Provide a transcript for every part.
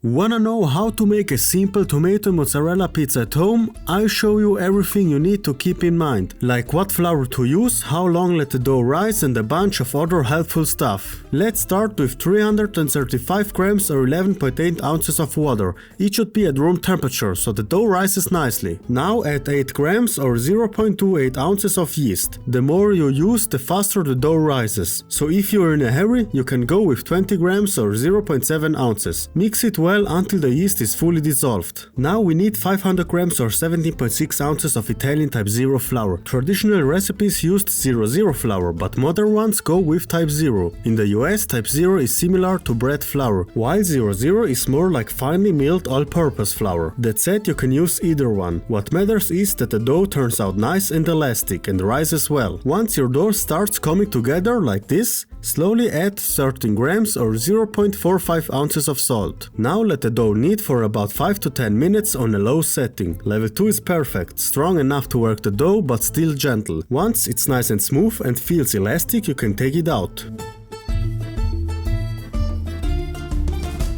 Wanna know how to make a simple tomato mozzarella pizza at home? I'll show you everything you need to keep in mind, like what flour to use, how long let the dough rise, and a bunch of other helpful stuff. Let's start with 335 grams or 11.8 ounces of water. It should be at room temperature so the dough rises nicely. Now add 8 grams or 0.28 ounces of yeast. The more you use, the faster the dough rises. So if you're in a hurry, you can go with 20 grams or 0.7 ounces. Mix it well until the yeast is fully dissolved. Now we need 500 grams or 17.6 ounces of Italian type 0 flour. Traditional recipes used 00 flour, but modern ones go with type 0. In the US, type 0 is similar to bread flour, while 00 is more like finely milled all-purpose flour. That said, you can use either one. What matters is that the dough turns out nice and elastic and rises well. Once your dough starts coming together like this, slowly add 13 grams or 0.45 ounces of salt. Now let the dough knead for about 5 to 10 minutes on a low setting. Level 2 is perfect, strong enough to work the dough but still gentle. Once it's nice and smooth and feels elastic, you can take it out.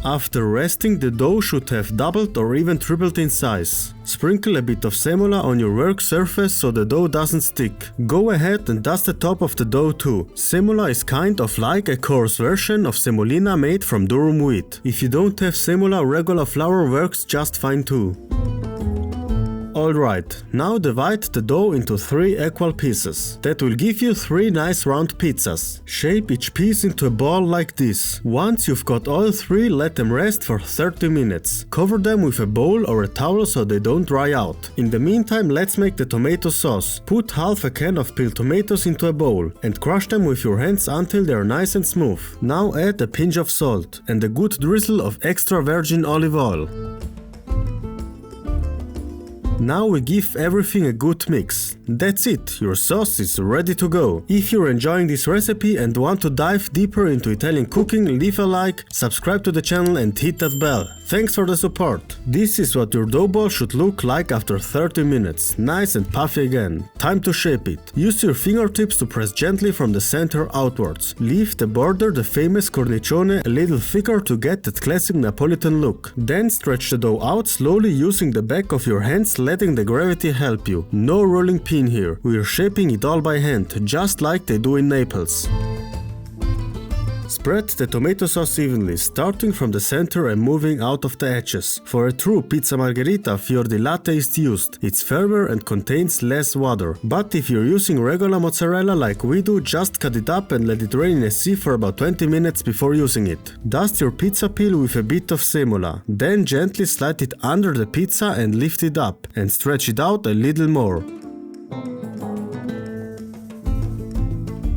After resting, the dough should have doubled or even tripled in size. Sprinkle a bit of semola on your work surface so the dough doesn't stick. Go ahead and dust the top of the dough too. Semola is kind of like a coarse version of semolina made from durum wheat. If you don't have semola, regular flour works just fine too. Alright, now divide the dough into 3 equal pieces. That will give you 3 nice round pizzas. Shape each piece into a ball like this. Once you've got all 3, let them rest for 30 minutes. Cover them with a bowl or a towel so they don't dry out. In the meantime, let's make the tomato sauce. Put half a can of peeled tomatoes into a bowl and crush them with your hands until they are nice and smooth. Now add a pinch of salt and a good drizzle of extra virgin olive oil. Now we give everything a good mix. That's it, your sauce is ready to go. If you're enjoying this recipe and want to dive deeper into Italian cooking, leave a like, subscribe to the channel and hit that bell. Thanks for the support. This is what your dough ball should look like after 30 minutes. Nice and puffy again. Time to shape it. Use your fingertips to press gently from the center outwards. Leave the border, the famous cornicione, a little thicker to get that classic Neapolitan look. Then stretch the dough out slowly using the back of your hands, letting the gravity help you. No rolling pin here. We're shaping it all by hand, just like they do in Naples. Spread the tomato sauce evenly, starting from the center and moving out of the edges. For a true pizza margherita, fior di latte is used. It's firmer and contains less water. But if you're using regular mozzarella like we do, just cut it up and let it drain in a sieve for about 20 minutes before using it. Dust your pizza peel with a bit of semola. Then gently slide it under the pizza and lift it up, and stretch it out a little more.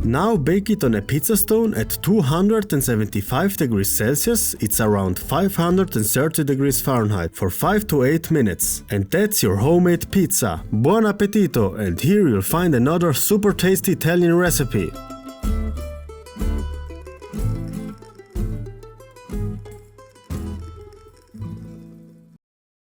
Now bake it on a pizza stone at 275 degrees Celsius, it's around 530 degrees Fahrenheit, for 5 to 8 minutes. And that's your homemade pizza. Buon appetito! And here you'll find another super tasty Italian recipe.